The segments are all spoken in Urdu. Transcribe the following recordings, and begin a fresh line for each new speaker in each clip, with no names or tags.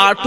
8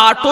8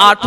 8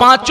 5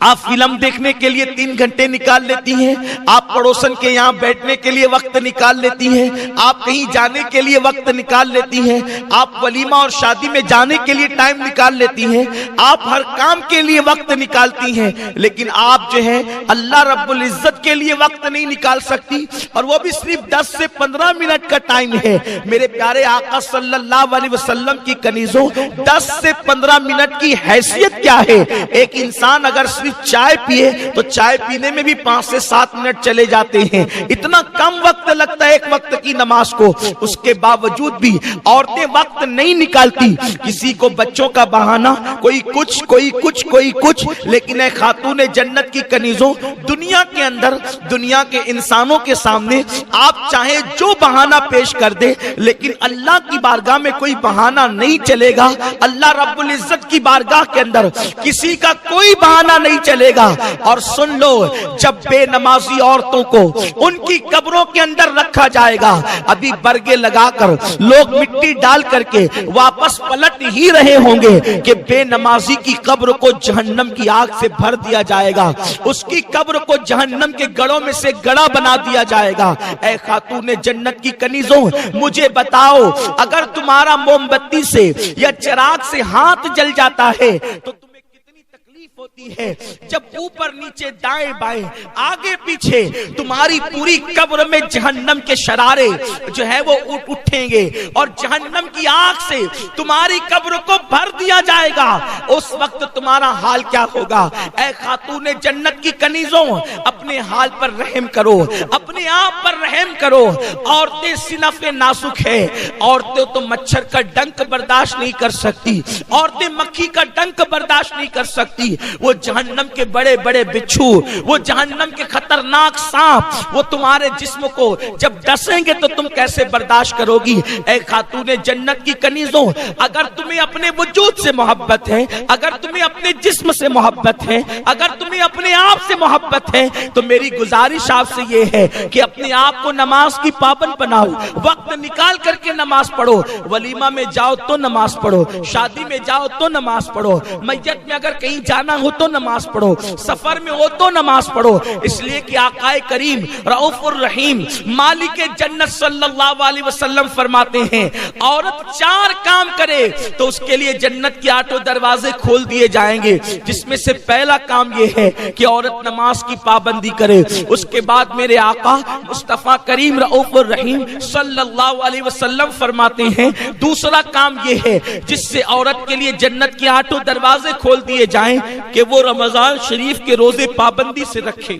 آپ فلم دیکھنے کے لیے 3 گھنٹے نکال لیتی ہیں، آپ پڑوسن کے یہاں بیٹھنے کے لیے وقت نکال لیتی ہیں، آپ کہیں جانے کے لیے وقت نکال لیتی ہیں، آپ ولیمہ اور شادی میں جانے کے لیے ٹائم نکال لیتی ہیں، آپ ہر کام کے لیے وقت نکالتی ہیں، لیکن آپ جو ہے اللہ رب العزت کے لیے وقت نہیں نکال سکتی، اور وہ بھی صرف 10 سے 15 منٹ کا ٹائم ہے۔ میرے پیارے آقا صلی اللہ علیہ وسلم کی کنیزوں، 10 سے 15 منٹ کی حیثیت کیا ہے؟ ایک انسان اگر صرف چائے پیے تو چائے پینے میں بھی 5 سے 7 منٹ چلے جاتے ہیں، اتنا کم وقت لگتا ہے ایک وقت کی نماز کو۔ اس کے باوجود بھی عورتیں وقت نہیں نکالتی، کسی کو بچوں کا بہانہ، کوئی کچھ کوئی کچھ کوئی کچھ، لیکن اے خاتون جنت کی کنیزوں، دنیا کے اندر، دنیا کے انسانوں کے سامنے آپ چاہے جو بہانہ پیش کر دے، لیکن اللہ کی بارگاہ میں کوئی بہانہ نہیں چلے گا۔ اللہ رب العزت کی بارگاہ کے اندر کسی کا کوئی بہانہ نہیں چلے گا۔ اور سن لو، جب بے نمازی عورتوں کو ان کی قبروں کے اندر رکھا جائے گا، ابھی برگے لگا کر لوگ مٹی ڈال کر کے واپس پلٹ ہی رہے ہوں گے کہ بے نمازی کی قبر کو جہنم کی آگ سے بھر دیا جائے گا، اس کی قبر کو جہنم کے گڑوں میں سے گڑا بنا دیا جائے گا۔ اے خاتون جنت کی کنیزوں، مجھے بتاؤ، اگر تمہارا موم بتی سے یا چراغ سے ہاتھ جل جاتا ہے تو تمہیں کتنی تکلیف ہوتی ہے جب اوپر نیچے دائیں بائیں آگے پیچھے تمہاری پوری قبر میں جہنم کے شرارے جو ہے وہ اٹھیں گے اور جہنم کی آگ سے تمہاری قبر کو بھر دیا جائے گا۔ اس وقت تمہارا حال کیا ہوگا؟ اے خاتون جنت کی کنیزوں، اپنے حال پر رحم کرو، اپنے آپ پر رحم کرو۔ عورتیں صنف نازک ہے، عورتیں تو مچھر کا ڈنک برداشت نہیں کر سکتی، عورتیں مکھی کا ڈنک برداشت نہیں کر سکتی، وہ جہنم کے بڑے بڑے بچھو، وہ جہنم کے خطرناک سانپ وہ تمہارے جسم کو جب ڈسیں گے تو تم کیسے برداشت کرو گی؟ اے خاتون جنت کی کنیزوں، اگر تمہیں اپنے وجود سے محبت ہے، اگر تمہیں اپنے جسم سے محبت ہے، اگر تمہیں اپنے آپ سے محبت ہے، تو میری گزارش آپ سے یہ ہے کہ اپنے آپ کو نماز کی پابند بناؤ، وقت نکال کر کے نماز پڑھو، ولیمہ میں جاؤ تو نماز پڑھو، شادی میں جاؤ تو نماز پڑھو، میت میں اگر کہیں جانا ہو تو نماز پڑھو، سفر میں ہو تو نماز پڑھو، اس لیے کہ آقا کریم رؤوف الرحیم مالک جنت صلی اللہ علیہ وسلم فرماتے ہیں، عورت 4 کام کرے تو اس کے لیے جنت کے 8 دروازے کھول دیے جائیں گے، جس میں سے پہلا کام یہ ہے کہ عورت نماز کی پابندی کرے۔ اس کے بعد میرے آقا مصطفیٰ کریم رؤوف الرحیم صلی اللہ علیہ وسلم فرماتے ہیں، دوسرا کام یہ ہے جس سے عورت کے لیے جنت کے 8 دروازے کھول دیے جائیں کہ وہ رمضان شریف کے روزے پابندی سے رکھے،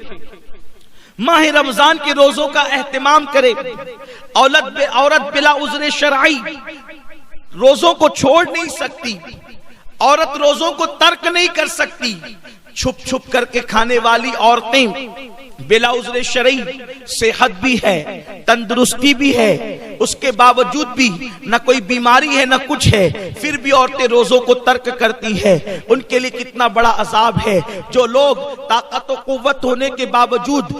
ماہ رمضان کے روزوں کا اہتمام کرے۔ عورت بلا عذر شرعی روزوں کو چھوڑ نہیں سکتی، عورت روزوں کو ترک نہیں کر سکتی۔ چھپ چھپ کر کے کھانے والی عورتیں بلا عذر شرعی، صحت بھی ہے، تندرستی بھی ہے، اس کے باوجود بھی نہ کوئی بیماری ہے نہ کچھ ہے، پھر بھی عورتیں روزوں کو ترک کرتی ہے، ان کے لیے کتنا بڑا عذاب ہے۔ جو لوگ طاقت و قوت ہونے کے باوجود،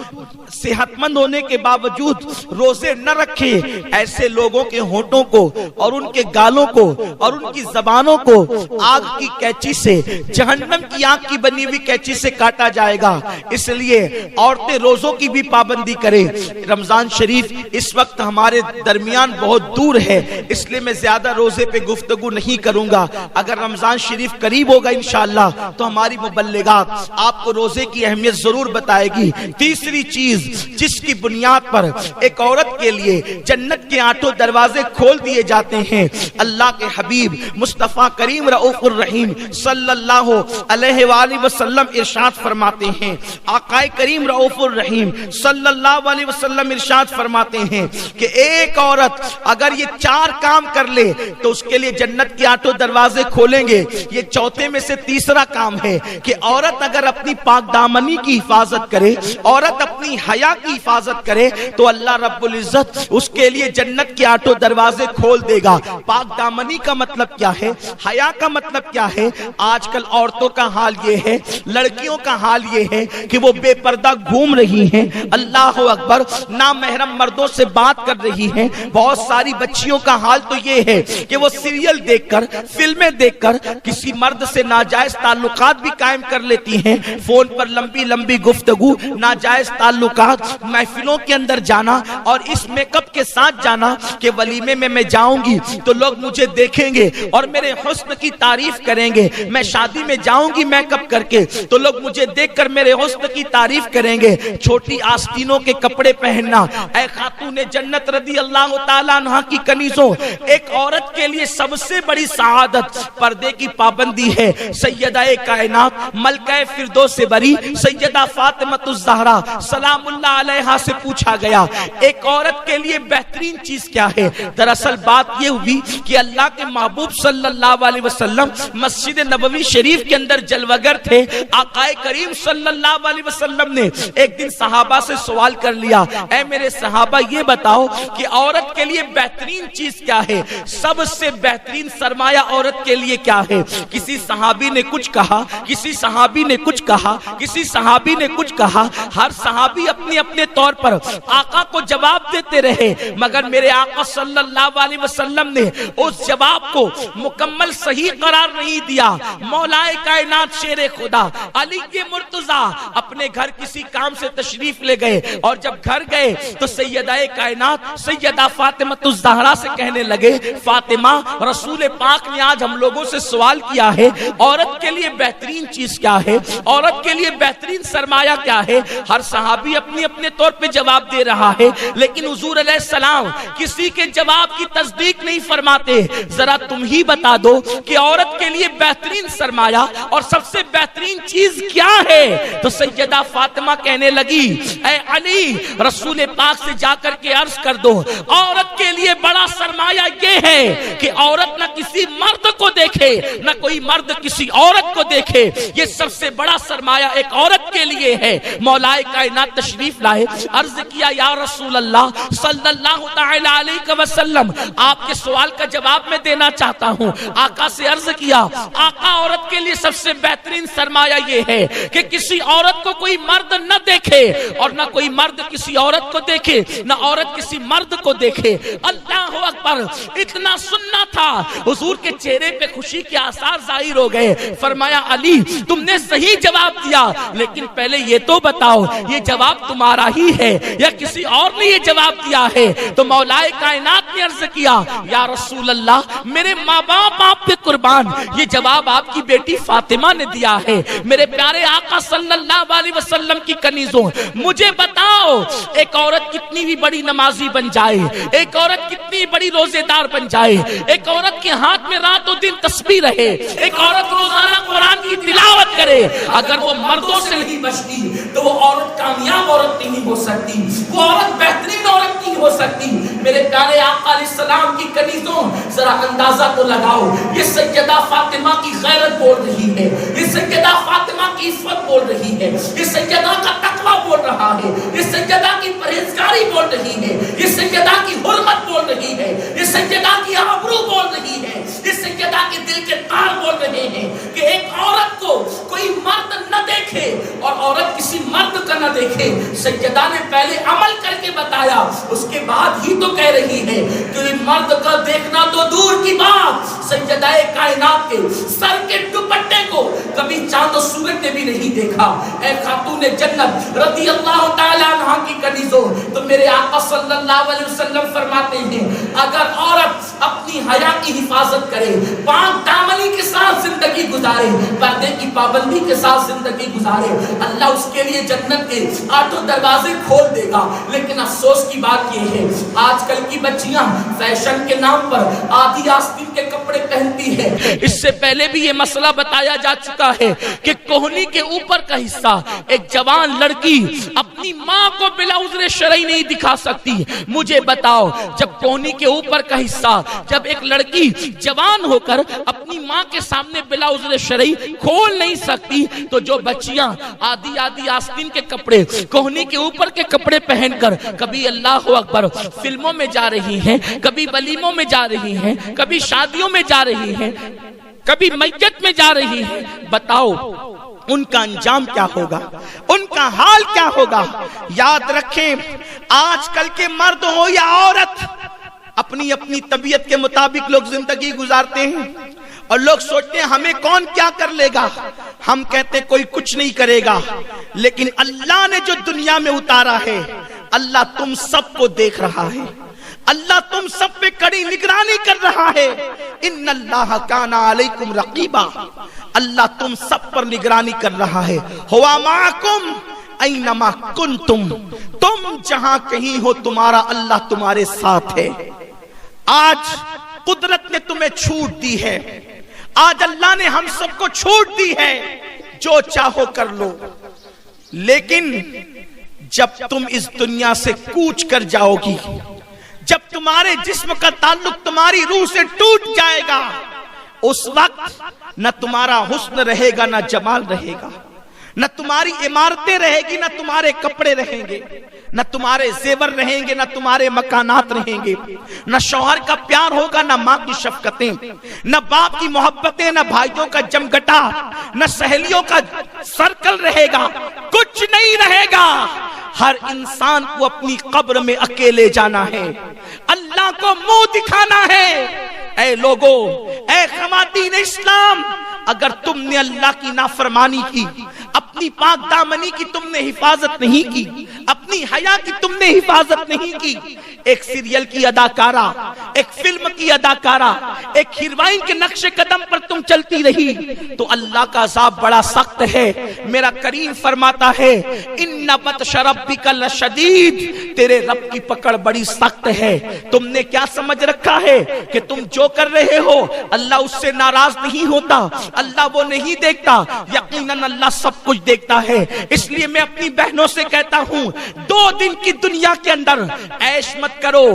صحت مند ہونے کے باوجود روزے نہ رکھے، ایسے لوگوں کے ہونٹوں کو اور ان کے گالوں کو اور ان کی زبانوں کو آگ کی کینچی سے، جہنم کی آگ کی بنی ہوئی کینچی سے کاٹا جائے گا۔ اس لیے عورتیں روزوں کی بھی پابندی کرے۔ رمضان شریف اس وقت ہمارے درمیان بہت دور ہے، اس لیے میں زیادہ روزے پہ گفتگو نہیں کروں گا۔ اگر رمضان شریف قریب ہوگا انشاءاللہ تو ہماری مبلغات آپ کو روزے کی اہمیت ضرور بتائے گی۔ تیسری چیز جس کی بنیاد پر ایک عورت کے لیے جنت کے 8 دروازے کھول دیے جاتے ہیں، اللہ کے حبیب مصطفیٰ کریم رؤوف الرحیم صلی اللہ علیہ وآلہ وسلم ارشاد فرماتے ہیں، آقا کریم رؤوف الرحیم صلی اللہ علیہ وسلم ارشاد فرماتے ہیں کہ ایک عورت اگر یہ 4 کام کر لے تو اس کے لیے جنت کے 8 دروازے کھولیں گے۔ یہ چوتھے میں سے تیسرا کام ہے کہ عورت اگر اپنی پاک دامنی کی حفاظت کرے، عورت اپنی حیا کی حفاظت کرے تو اللہ رب العزت اس کے لیے جنت کے 8 دروازے کھول دے گا۔ پاک دامنی کا مطلب کیا ہے؟ حیا کا مطلب کیا ہے؟ آج کل عورتوں کا حال یہ ہے، لڑکیوں کا حال یہ ہے کہ وہ بے پردہ گھوم رہی ہیں، اللہ اکبر، نامحرم مردوں سے بات کر رہی ہیں، بہت ساری بچیوں کا حال تو یہ ہے کہ وہ سیریل دیکھ کر، فلمیں دیکھ کر کسی مرد سے ناجائز تعلقات بھی قائم کر لیتی ہیں، فون پر لمبی لمبی گفتگو، ناجائز تعلقات، محفلوں کے اندر جانا اور اس میک اپ کے ساتھ جانا کہ ولیمے میں جاؤں گی تو لوگ مجھے دیکھیں گے اور میرے حسن کی تعریف کریں گے، میں شادی میں جاؤں گی میک اپ کر کے تو لوگ مجھے دیکھ کر میرے حسن کی تعریف کریں گے، چھوٹی آستینوں کے کپڑے پہننا۔ اے خاتون جنت رضی اللہ تعالیٰ عنہ کی کنیزوں، ایک عورت کے لیے سب سے بڑی سعادت پردے کی پابندی ہے۔ سیدہ کائنات ملکہ فردوس بری سیدہ فاطمہ الزہرا سلام اللہ علیہا سے پوچھا گیا ایک عورت کے لیے بہترین چیز کیا ہے؟ دراصل بات یہ ہوئی کہ اللہ کے محبوب صلی اللہ علیہ وسلم مسجد نبوی شریف کے اندر جلوگر تھے۔ آقا کریم صلی اللہ علیہ وسلم نے ایک دن صحابہ سے سوال کر لیا، اے میرے صحابہ یہ بتاؤ کہ عورت کے لیے بہترین چیز کیا ہے؟ سب سے بہترین سرمایہ عورت کے لیے کیا ہے؟ کسی صحابی نے کچھ کہا، کسی صحابی نے کچھ کہا، کسی صحابی نے کچھ کہا، ہر صحابی اپنے اپنے طور پر آقا کو جواب دیتے رہے، مگر میرے آقا صلی اللہ علیہ وسلم نے اس جواب کو مکمل صحیح قرار نہیں دیا۔ مولا کائنات شیر خدا علی مرتضیٰ اپنے گھر کسی کام سے تشریف لے گئے اور جب گھر گئے تو سیدہ کائنات سیدہ فاطمہ الزہرا سے کہنے لگے، فاطمہ رسول پاک نے آج ہم لوگوں سے سوال کیا ہے عورت کے لیے بہترین چیز کیا ہے، عورت کے لیے بہترین سرمایہ کیا ہے؟ ہر صحابی اپنے اپنے طور پہ جواب دے رہا ہے، لیکن حضور علیہ السلام کسی کے جواب کی تصدیق نہیں فرماتے۔ ذرا تم ہی بتا دو کہ عورت کے لیے بہترین سرمایہ اور سب سے بہترین چیز کیا ہے؟ تو سیدہ فاطمہ کہنے لگی، اے علی رسول پاک سے جا کر کے عرض کر دو عورت کے لیے بڑا سرمایہ یہ ہے کہ عورت نہ کسی مرد کو دیکھے نہ کوئی مرد کسی عورت کو دیکھے، یہ سب سے بڑا سرمایہ ایک عورت کے لیے ہے۔ مولا کائنات تشریف لائے، عرض کیا یا رسول اللہ صلی اللہ تعالی علیہ وسلم آپ کے سوال کا جواب میں دینا چاہتا ہوں۔ آقا سے عرض کیا، آقا عورت کے لیے سب سے بہترین سرمایہ یہ ہے کہ کسی عورت کو کوئی مرد نہ دیکھے اور نہ کوئی مرد کسی عورت کو دیکھے، نہ عورت کسی مرد کو دیکھے۔ اللہ اکبر! اتنا سننا تھا، حضور کے چہرے پہ خوشی کے آثار ظاہر ہو گئے۔ فرمایا علی تم نے صحیح جواب دیا، لیکن پہلے یہ تو بتاؤ یہ جواب تمہارا ہی ہے یا کسی اور نے یہ جواب دیا ہے؟ تو مولا کائنات نے عرض کیا، یا رسول اللہ میرے ماں باپ آپ پہ قربان، یہ جواب آپ کی بیٹی فاطمہ نے دیا ہے۔ میرے پیارے آقا صلی اللہ علیہ وسلم کی کنیزوں، مجھے بتاؤ ایک عورت کتنی بھی بڑی نمازی بن جائے، ایک عورت کتنی بڑی روزے دار بن جائے، ایک عورت کے ہاتھ میں رات و دن تسبیح رہے، ایک عورت روزانہ قرآن کی تلاوت کرے، اگر وہ مردوں سے نہیں بچتی تو وہ عورت کامیاب عورت نہیں ہو سکتی، وہ عورت بہترین عورت نہیں ہو سکتی۔ میرے پیارے آقا علیہ السلام کی کنیزوں، ذرا اندازہ تو لگاؤ، یہ سیدہ فاطمہ کی غیرت بول رہی ہے، یہ سیدہ فاطمہ کی عفت بول رہی ہے، یہ سیدہ کا تقویٰ بول رہا ہے، یہ سیدہ کی پرہیزگاری بول رہی ہے، یہ سیدہ کی حرمت بول رہی ہے، یہ سیدہ کی آبرو بول رہی ہے، یہ سیدہ کے دل کے تار بول رہے ہیں کہ ایک عورت کو کوئی مرد نہ دیکھے اور عورت کسی مرد کا نہ دیکھے۔ سیدہ نے پہلے عمل کر کے بتایا، اس کے بعد ہی تو کہہ رہی ہے کہ مرد کا دیکھنا تو دور کی بات، سیدہ کائنات کے سر کے دوپٹے کو کبھی چاند و سورج نے بھی نہیں دیکھا۔ اے خاتون جنت رضی اللہ تعالی عنہ کی کنیزوں، تو میرے آقا صلی اللہ علیہ وسلم فرماتے ہیں اگر عورت اپنی حیا کی حفاظت کرے، پاک دامنی کے ساتھ زندگی گزارے، پردے کی پابندی کے ساتھ زندگی گزارے، اللہ اس کے لیے جنت کے 8 دروازے کھول دے گا۔ لیکن افسوس کی بات یہ ہے آج کل کی بچیاں فیشن کے نام پر آدھی آستین کے کپڑے پہنتی ہے۔ اس سے پہلے بھی یہ مسئلہ بتایا جا چکا ہے کہ کوہنی کے اوپر کا حصہ ایک جوان لڑکی اپنی ماں کو بلا عذر شرعی نہیں دکھا سکتی۔ مجھے بتاؤ جب کوہنی کے اوپر کا حصہ جب ایک لڑکی جوان ہو کر اپنی ماں کے سامنے بلا عذر شرعی کھول نہیں سکتی، تو جو بچیاں آدھی آستین کے کپڑے کوہنی کے اوپر کے کپڑے پہن کر کبھی اللہ اکبر فلموں میں جا رہی ہیں، کبھی ولیموں میں جا رہی ہیں، کبھی شادیوں میں جا رہی ہیں، کبھی میت میں جا رہی ہیں، بتاؤ ان کا انجام کیا ہوگا، ان کا حال کیا ہوگا؟ یاد رکھیں آج کل کے مرد ہو یا عورت، اپنی اپنی طبیعت کے مطابق لوگ زندگی گزارتے ہیں اور لوگ سوچتے ہیں ہمیں کون کیا کر لے گا. ہم کہتے ہیں کوئی کچھ نہیں کرے گا، لیکن اللہ نے جو دنیا میں اتارا ہے، اللہ تم سب کو دیکھ رہا ہے، اللہ تم سب پہ کڑی نگرانی کر رہا ہے. ان اللہ کان علیکم رقیبا، اللہ تم سب پر نگرانی کر رہا ہے. ہوا معکم اینما کنتم، تم جہاں کہیں ہو تمہارا اللہ تمہارے ساتھ ہے. آج قدرت نے تمہیں چھوٹ دی ہے، آج اللہ نے ہم سب کو چھوٹ دی ہے، جو چاہو کر لو. لیکن جب تم اس دنیا سے کوچ کر جاؤ گی، جب تمہارے جسم کا تعلق تمہاری روح سے ٹوٹ جائے گا، اس وقت نہ تمہارا حسن رہے گا نہ جمال رہے گا، نہ تمہاری عمارتیں رہے گی نہ تمہارے کپڑے رہیں گے، نہ تمہارے زیور رہیں گے نہ تمہارے مکانات رہیں گے، نہ شوہر کا پیار ہوگا نہ ماں کی شفقتیں، نہ باپ کی محبتیں، نہ بھائیوں کا جمگٹا، نہ سہیلیوں کا سرکل رہے گا، کچھ نہیں رہے گا. ہر انسان کو اپنی قبر میں اکیلے جانا ہے، اللہ کو منہ دکھانا ہے. اے لوگو، اے خواتین اسلام، اگر تم نے اللہ کی نافرمانی کی، اپنی پاک دامنی کی تم نے حفاظت نہیں کی، اپنی حیا کی تم نے حفاظت نہیں کی، ایک سیریل کی اداکارہ، ایک فلم کی اداکارہ، ایک ہیروئن کے نقش قدم پر تم چلتی رہی، تو اللہ کا عذاب بڑا سخت ہے. میرا کریم فرماتا ہے ان بطش ربک لشدید، تیرے رب کی پکڑ بڑی سخت ہے. تم نے کیا سمجھ رکھا ہے کہ تم جو کر رہے ہو اللہ اس سے ناراض نہیں ہوتا، اللہ وہ نہیں دیکھتا؟ یقیناً اللہ سب کچھ دیکھتا ہے. اس لیے میں اپنی بہنوں سے کہتا ہوں، 2 دن کی دنیا کے اندر عیش مت کرو،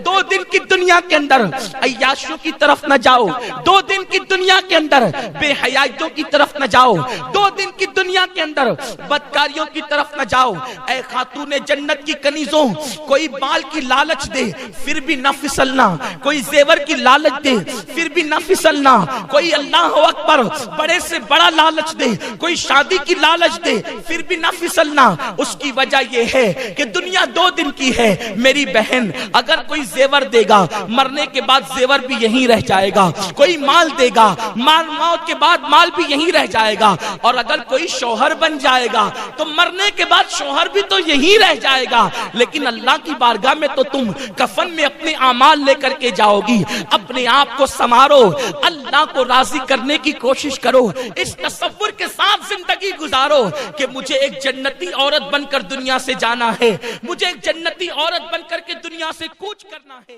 2 دن کی دنیا کے اندر عیاشیوں کی طرف نہ جاؤ، 2 دن کی دنیا کے اندر بے حیائیوں کی طرف نہ جاؤ، 2 دن کی دنیا کے اندر بدکاریوں کی طرف نہ جاؤ. اے خاتون جنت کی کنیزوں، کوئی بال کی لالچ دے پھر بھی نہ پھسلنا، کوئی زیور کی لالچ دے پھر بھی نہ پھسلنا، کوئی اللہ اکبر بڑے سے بڑا لالچ دے، کوئی شادی کی لالچ دے پھر بھی نہ پھسلنا. اس کی وجہ یہ ہے کہ دنیا 2 دن کی ہے. میری بہن، اگر کوئی زیور دے گا، مرنے کے بعد زیور بھی یہیں رہ جائے گا. کوئی مال دے گا، موت کے بعد مال بھی یہیں رہ جائے گا. اور اگر کوئی شوہر بن جائے گا تو مرنے کے بعد شوہر بھی تو یہیں رہ جائے گا. لیکن اللہ کی بارگاہ میں تو تم کفن میں اپنے اعمال لے کر کے جاؤ گی. اپنے آپ کو سنوارو، اللہ کو راضی کرنے کی کوشش کرو، اس تصور کے ساتھ زندگی گزارو کہ مجھے ایک جنتی عورت بن کر دنیا سے جانا ہے، مجھے ایک جنتی عورت بن کر کے دنیا سے کوچ کرنا ہے.